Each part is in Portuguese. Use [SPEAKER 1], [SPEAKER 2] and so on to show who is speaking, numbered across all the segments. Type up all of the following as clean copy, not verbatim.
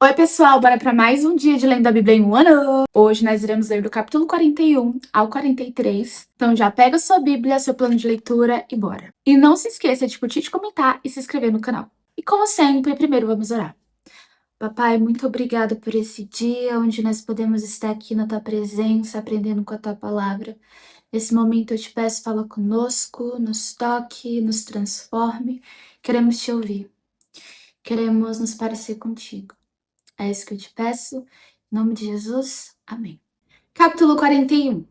[SPEAKER 1] Oi, pessoal, bora para mais um dia de Lendo a Bíblia em um ano. Hoje nós iremos ler do capítulo 41 ao 43. Então já pega sua Bíblia, seu plano de leitura e bora. E não se esqueça de curtir, de comentar e se inscrever no canal. E como sempre, primeiro vamos orar. Papai, muito obrigada por esse dia onde nós podemos estar aqui na tua presença, aprendendo com a tua palavra. Nesse momento eu te peço, fala conosco, nos toque, nos transforme. Queremos te ouvir. Queremos nos parecer contigo. É isso que eu te peço. Em nome de Jesus. Amém. Capítulo 41.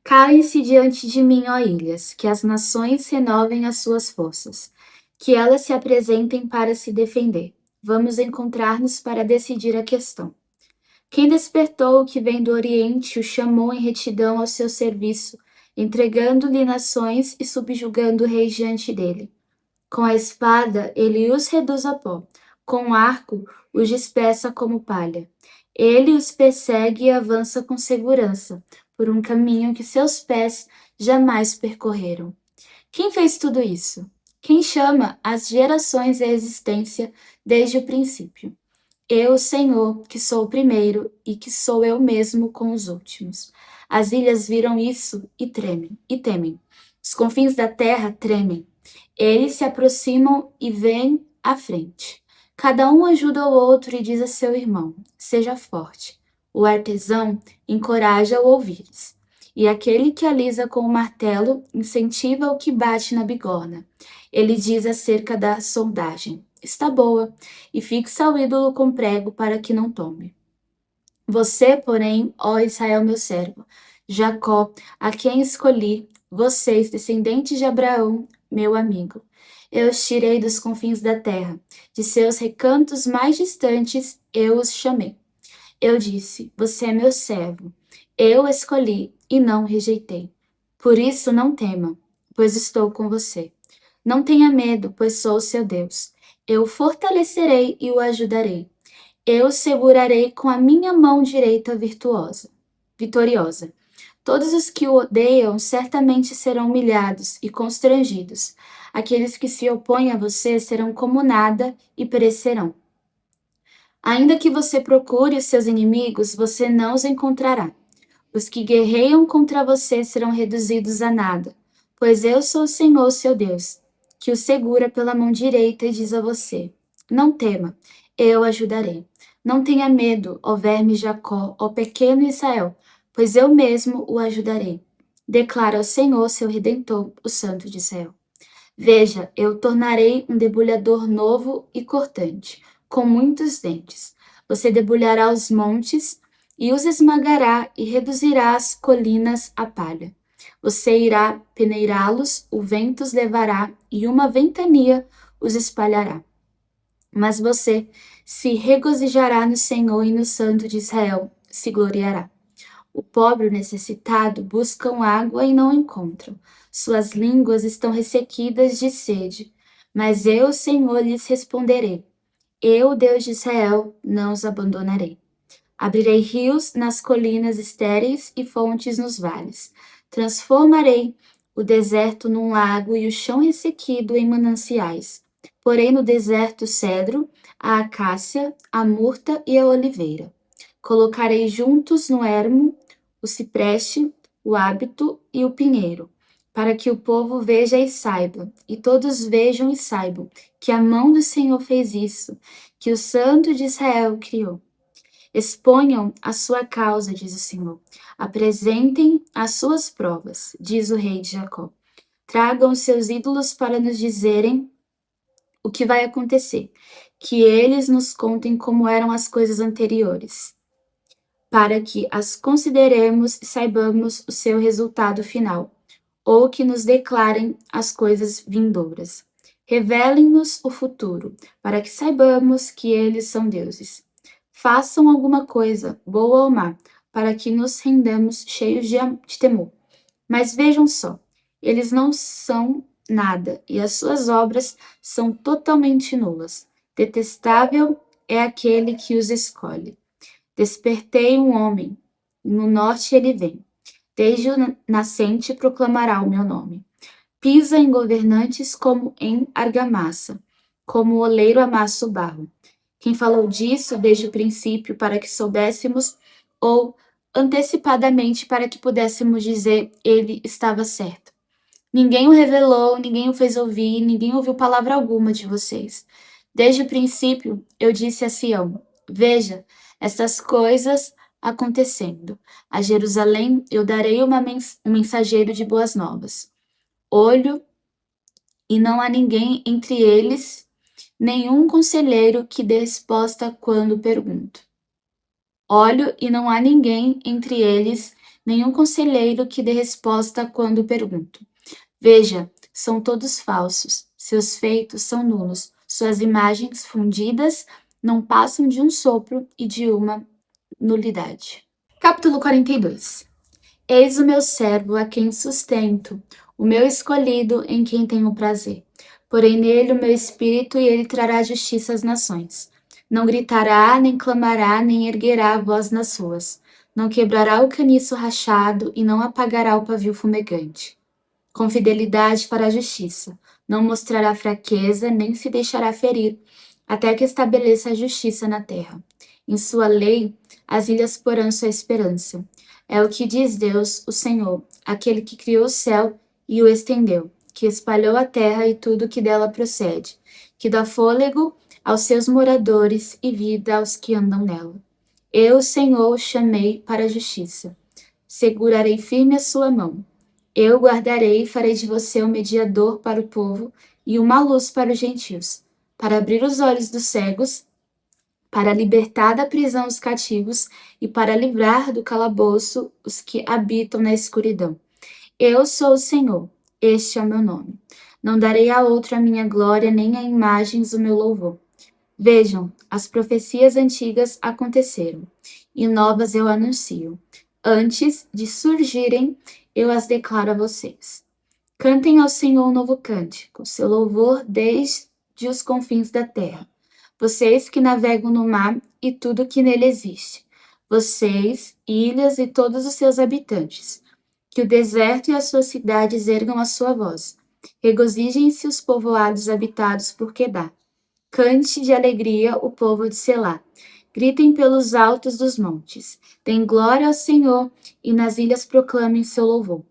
[SPEAKER 1] Calem-se diante de mim, ó ilhas, que as nações renovem as suas forças, que elas se apresentem para se defender. Vamos encontrar-nos para decidir a questão. Quem despertou o que vem do Oriente o chamou em retidão ao seu serviço, entregando-lhe nações e subjugando reis diante dele. Com a espada ele os reduz a pó, com o arco os dispersa como palha. Ele os persegue e avança com segurança, por um caminho que seus pés jamais percorreram. Quem fez tudo isso? Quem chama as gerações à existência desde o princípio? Eu, Senhor, que sou o primeiro e que sou eu mesmo com os últimos. As ilhas viram isso e temem. Os confins da terra tremem. Eles se aproximam e vêm à frente. Cada um ajuda o outro e diz a seu irmão: seja forte. O artesão encoraja o ouvires. E aquele que alisa com o martelo incentiva o que bate na bigorna. Ele diz acerca da soldagem: está boa, e fixa o ídolo com prego para que não tome. Você, porém, ó Israel, meu servo, Jacó, a quem escolhi, vocês, descendentes de Abraão, meu amigo. Eu os tirei dos confins da terra, de seus recantos mais distantes, eu os chamei. Eu disse: você é meu servo. Eu o escolhi e não o rejeitei. Por isso não tema, pois estou com você. Não tenha medo, pois sou o seu Deus. Eu o fortalecerei e o ajudarei. Eu o segurarei com a minha mão direita vitoriosa. Todos os que o odeiam certamente serão humilhados e constrangidos. Aqueles que se opõem a você serão como nada e perecerão. Ainda que você procure os seus inimigos, você não os encontrará. Os que guerreiam contra você serão reduzidos a nada, pois eu sou o Senhor, seu Deus, que o segura pela mão direita e diz a você: não tema, eu o ajudarei. Não tenha medo, ó verme Jacó, ó pequeno Israel, pois eu mesmo o ajudarei. Declara ao Senhor, seu Redentor, o Santo de Israel. Veja, eu tornarei um debulhador novo e cortante, com muitos dentes. Você debulhará os montes e os esmagará e reduzirá as colinas a palha. Você irá peneirá-los, o vento os levará e uma ventania os espalhará. Mas você se regozijará no Senhor e no Santo de Israel se gloriará. O pobre e o necessitado buscam água e não encontram. Suas línguas estão ressequidas de sede. Mas eu, Senhor, lhes responderei. Eu, Deus de Israel, não os abandonarei. Abrirei rios nas colinas estéreis e fontes nos vales. Transformarei o deserto num lago e o chão ressequido em mananciais. Porém no deserto o cedro, a acácia, a murta e a oliveira. Colocarei juntos no ermo o cipreste, o hábito e o pinheiro, para que o povo veja e saiba, e todos vejam e saibam, que a mão do Senhor fez isso, que o Santo de Israel criou. Exponham a sua causa, diz o Senhor. Apresentem as suas provas, diz o rei de Jacó. Tragam os seus ídolos para nos dizerem o que vai acontecer, que eles nos contem como eram as coisas anteriores, para que as consideremos e saibamos o seu resultado final, ou que nos declarem as coisas vindouras. Revelem-nos o futuro, para que saibamos que eles são deuses. Façam alguma coisa, boa ou má, para que nos rendamos cheios de temor. Mas vejam só, eles não são nada, e as suas obras são totalmente nulas. Detestável é aquele que os escolhe. Despertei um homem, no norte ele vem. Desde o nascente proclamará o meu nome. Pisa em governantes como em argamassa, como o oleiro amassa o barro. Quem falou disso desde o princípio para que soubéssemos, ou antecipadamente para que pudéssemos dizer ele estava certo? Ninguém o revelou, ninguém o fez ouvir, ninguém ouviu palavra alguma de vocês. Desde o princípio, eu disse a Sião: Veja, estas coisas acontecendo. A Jerusalém eu darei um mensageiro de boas novas. Olho, e não há ninguém entre eles, nenhum conselheiro que dê resposta quando pergunto. Olho, e não há ninguém entre eles, nenhum conselheiro que dê resposta quando pergunto. Veja, são todos falsos, seus feitos são nulos, suas imagens fundidas não passam de um sopro e de uma nulidade. Capítulo 42. Eis o meu servo a quem sustento, o meu escolhido em quem tenho prazer. Porém nele o meu espírito e ele trará justiça às nações. Não gritará, nem clamará, nem erguerá a voz nas ruas. Não quebrará o caniço rachado e não apagará o pavio fumegante. Com fidelidade fará justiça. Não mostrará fraqueza, nem se deixará ferir, até que estabeleça a justiça na terra. Em sua lei, as ilhas porão sua esperança. É o que diz Deus, o Senhor, aquele que criou o céu e o estendeu, que espalhou a terra e tudo que dela procede, que dá fôlego aos seus moradores e vida aos que andam nela. Eu, Senhor, o chamei para a justiça. Segurarei firme a sua mão. Eu guardarei e farei de você um mediador para o povo e uma luz para os gentios, para abrir os olhos dos cegos, para libertar da prisão os cativos e para livrar do calabouço os que habitam na escuridão. Eu sou o Senhor, este é o meu nome. Não darei a outro a minha glória, nem a imagens o meu louvor. Vejam, as profecias antigas aconteceram, e novas eu anuncio. Antes de surgirem, eu as declaro a vocês. Cantem ao Senhor um novo cântico, seu louvor desde os confins da terra. Vocês que navegam no mar e tudo que nele existe. Vocês, ilhas e todos os seus habitantes. Que o deserto e as suas cidades ergam a sua voz. Regozijem-se os povoados habitados por Quedar. Cante de alegria o povo de Selá. Gritem pelos altos dos montes. Deem glória ao Senhor e nas ilhas proclamem seu louvor.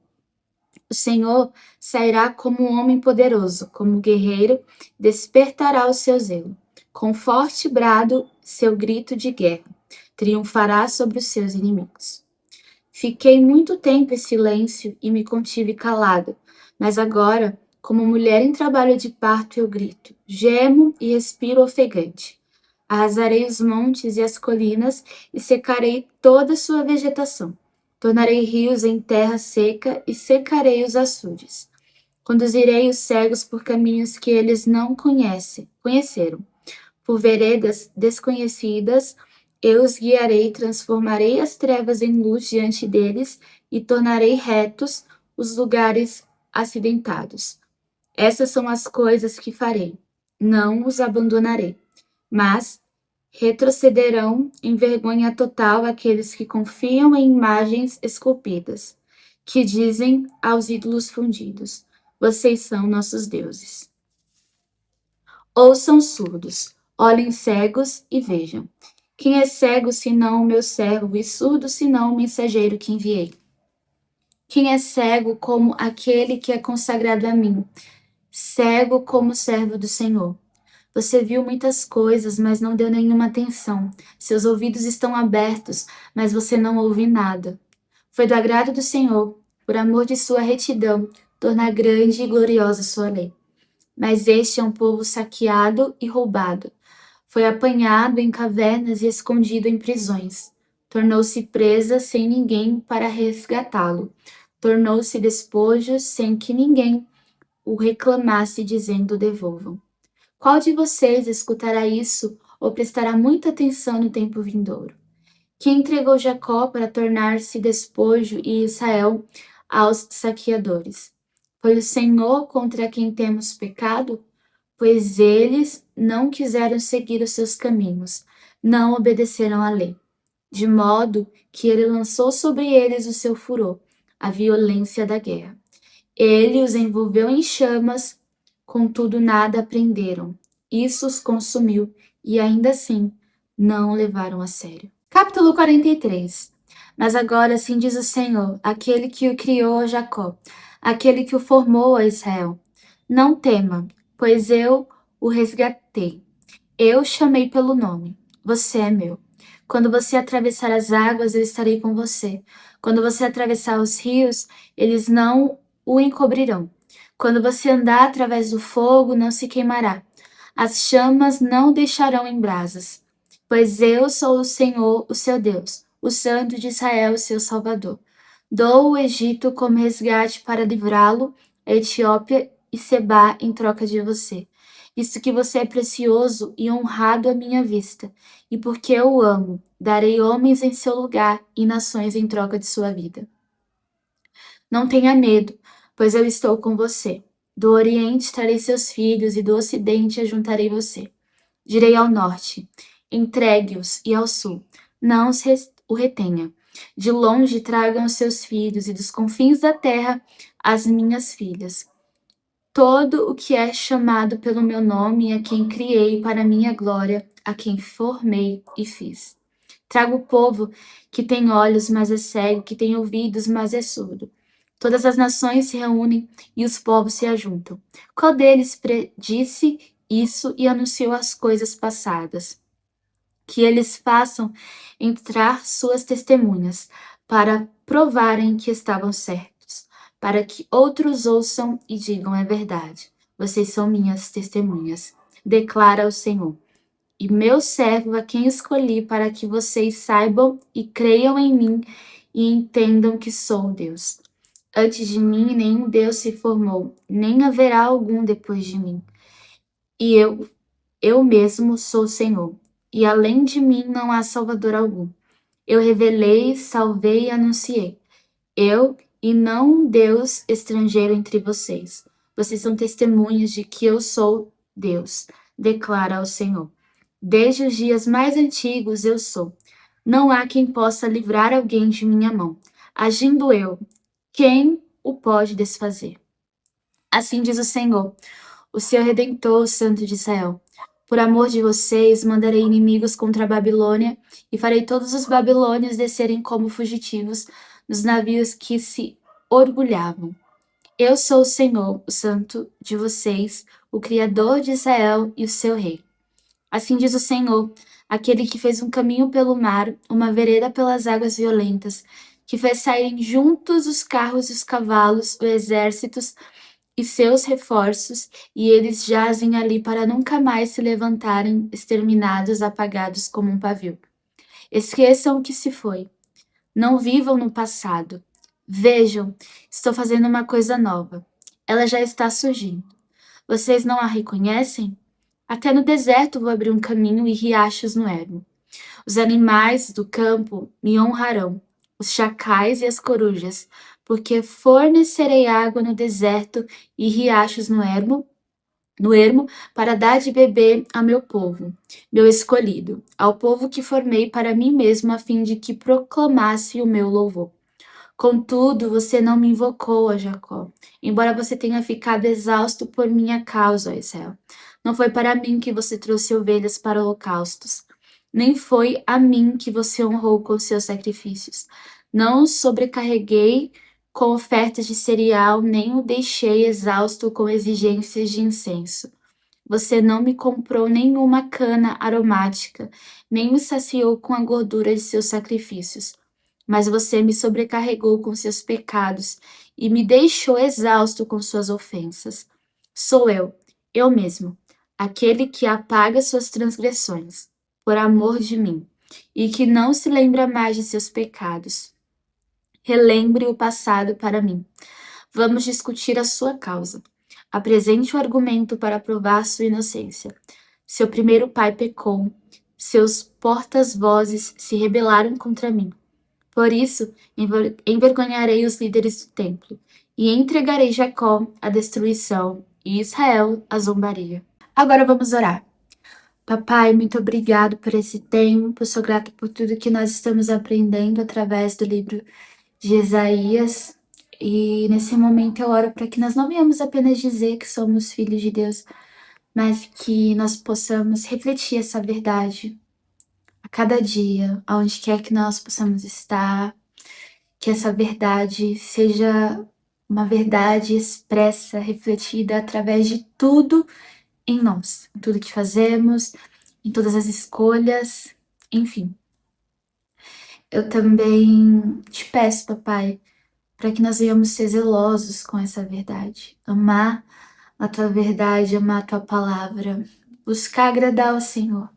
[SPEAKER 1] O Senhor sairá como um homem poderoso, como um guerreiro, despertará o seu zelo. Com forte brado, seu grito de guerra, triunfará sobre os seus inimigos. Fiquei muito tempo em silêncio e me contive calado, mas agora, como mulher em trabalho de parto, eu grito, gemo e respiro ofegante. Arrasarei os montes e as colinas e secarei toda a sua vegetação. Tornarei rios em terra seca e secarei os açudes. Conduzirei os cegos por caminhos que eles não conheceram. Por veredas desconhecidas, eu os guiarei, transformarei as trevas em luz diante deles e tornarei retos os lugares acidentados. Essas são as coisas que farei. Não os abandonarei, mas retrocederão em vergonha total aqueles que confiam em imagens esculpidas, que dizem aos ídolos fundidos: vocês são nossos deuses. Ouçam surdos, olhem cegos e vejam. Quem é cego senão o meu servo, e surdo senão o mensageiro que enviei? Quem é cego como aquele que é consagrado a mim, cego como servo do Senhor? Você viu muitas coisas, mas não deu nenhuma atenção. Seus ouvidos estão abertos, mas você não ouve nada. Foi do agrado do Senhor, por amor de sua retidão, tornar grande e gloriosa sua lei. Mas este é um povo saqueado e roubado. Foi apanhado em cavernas e escondido em prisões. Tornou-se presa sem ninguém para resgatá-lo. Tornou-se despojo sem que ninguém o reclamasse, dizendo: devolvam. Qual de vocês escutará isso ou prestará muita atenção no tempo vindouro? Quem entregou Jacó para tornar-se despojo e Israel aos saqueadores? Foi o Senhor contra quem temos pecado? Pois eles não quiseram seguir os seus caminhos, não obedeceram à lei, de modo que ele lançou sobre eles o seu furor, a violência da guerra. Ele os envolveu em chamas, contudo nada aprenderam. Isso os consumiu e ainda assim não o levaram a sério. Capítulo 43. Mas agora assim diz o Senhor, aquele que o criou a Jacó, aquele que o formou a Israel. Não tema, pois eu o resgatei. Eu chamei pelo nome. Você é meu. Quando você atravessar as águas, eu estarei com você. Quando você atravessar os rios, eles não o encobrirão. Quando você andar através do fogo, não se queimará. As chamas não o deixarão em brasas. Pois eu sou o Senhor, o seu Deus, o Santo de Israel, o seu Salvador. Dou o Egito como resgate para livrá-lo, a Etiópia e Sebá em troca de você. Visto que você é precioso e honrado à minha vista, e porque eu o amo, darei homens em seu lugar e nações em troca de sua vida. Não tenha medo, pois eu estou com você. Do Oriente trarei seus filhos, e do Ocidente ajuntarei você. Direi ao Norte, entregue-os, e ao Sul, não o retenha. De longe tragam os seus filhos, e dos confins da terra as minhas filhas. Todo o que é chamado pelo meu nome, a quem criei para minha glória, a quem formei e fiz. Trago o povo que tem olhos, mas é cego, que tem ouvidos, mas é surdo. Todas as nações se reúnem e os povos se ajuntam. Qual deles predisse isso e anunciou as coisas passadas? Que eles façam entrar suas testemunhas, para provarem que estavam certos, para que outros ouçam e digam é verdade. Vocês são minhas testemunhas, declara o Senhor. E meu servo a quem escolhi para que vocês saibam e creiam em mim e entendam que sou Deus. Antes de mim nenhum Deus se formou, nem haverá algum depois de mim. E eu mesmo sou o Senhor, e além de mim não há Salvador algum. Eu revelei, salvei e anunciei. Eu e não um Deus estrangeiro entre vocês. Vocês são testemunhas de que eu sou Deus, declara o Senhor. Desde os dias mais antigos eu sou. Não há quem possa livrar alguém de minha mão. Agindo eu, quem o pode desfazer? Assim diz o Senhor, o seu Redentor, o Santo de Israel. Por amor de vocês, mandarei inimigos contra a Babilônia e farei todos os babilônios descerem como fugitivos nos navios que se orgulhavam. Eu sou o Senhor, o Santo de vocês, o Criador de Israel e o seu Rei. Assim diz o Senhor, aquele que fez um caminho pelo mar, uma vereda pelas águas violentas, que fez saírem juntos os carros e os cavalos, os exércitos e seus reforços, e eles jazem ali para nunca mais se levantarem, exterminados, apagados como um pavio. Esqueçam o que se foi. Não vivam no passado. Vejam, estou fazendo uma coisa nova. Ela já está surgindo. Vocês não a reconhecem? Até no deserto vou abrir um caminho e riachos no ermo. Os animais do campo me honrarão, os chacais e as corujas, porque fornecerei água no deserto e riachos no ermo, para dar de beber a meu povo, meu escolhido, ao povo que formei para mim mesmo, a fim de que proclamasse o meu louvor. Contudo, você não me invocou, ó Jacó, embora você tenha ficado exausto por minha causa, ó Israel. Não foi para mim que você trouxe ovelhas para holocaustos, nem foi a mim que você honrou com seus sacrifícios. Não sobrecarreguei com ofertas de cereal, nem o deixei exausto com exigências de incenso. Você não me comprou nenhuma cana aromática, nem me saciou com a gordura de seus sacrifícios. Mas você me sobrecarregou com seus pecados e me deixou exausto com suas ofensas. Sou eu mesmo, aquele que apaga suas transgressões, por amor de mim, e que não se lembra mais de seus pecados. Relembre o passado para mim. Vamos discutir a sua causa. Apresente o argumento para provar sua inocência. Seu primeiro pai pecou, seus portas-vozes se rebelaram contra mim. Por isso, envergonharei os líderes do templo, e entregarei Jacó à destruição, e Israel à zombaria. Agora vamos orar. Papai, muito obrigado por esse tempo, sou grata por tudo que nós estamos aprendendo através do livro de Isaías. E nesse momento eu oro para que nós não venhamos apenas dizer que somos filhos de Deus, mas que nós possamos refletir essa verdade a cada dia, aonde quer que nós possamos estar, que essa verdade seja uma verdade expressa, refletida através de tudo em nós, em tudo que fazemos, em todas as escolhas, enfim. Eu também te peço, papai, para que nós venhamos ser zelosos com essa verdade, amar a tua verdade, amar a tua palavra, buscar agradar o Senhor,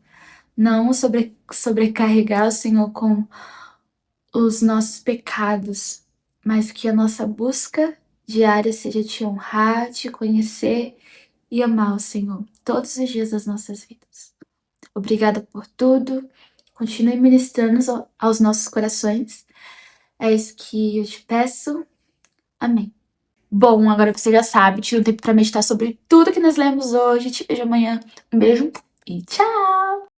[SPEAKER 1] não sobrecarregar o Senhor com os nossos pecados, mas que a nossa busca diária seja te honrar, te conhecer e amar o Senhor todos os dias das nossas vidas. Obrigada por tudo. Continue ministrando aos nossos corações. É isso que eu te peço. Amém. Bom, agora você já sabe, tira um tempo para meditar sobre tudo que nós lemos hoje. Te vejo amanhã. Um beijo e tchau!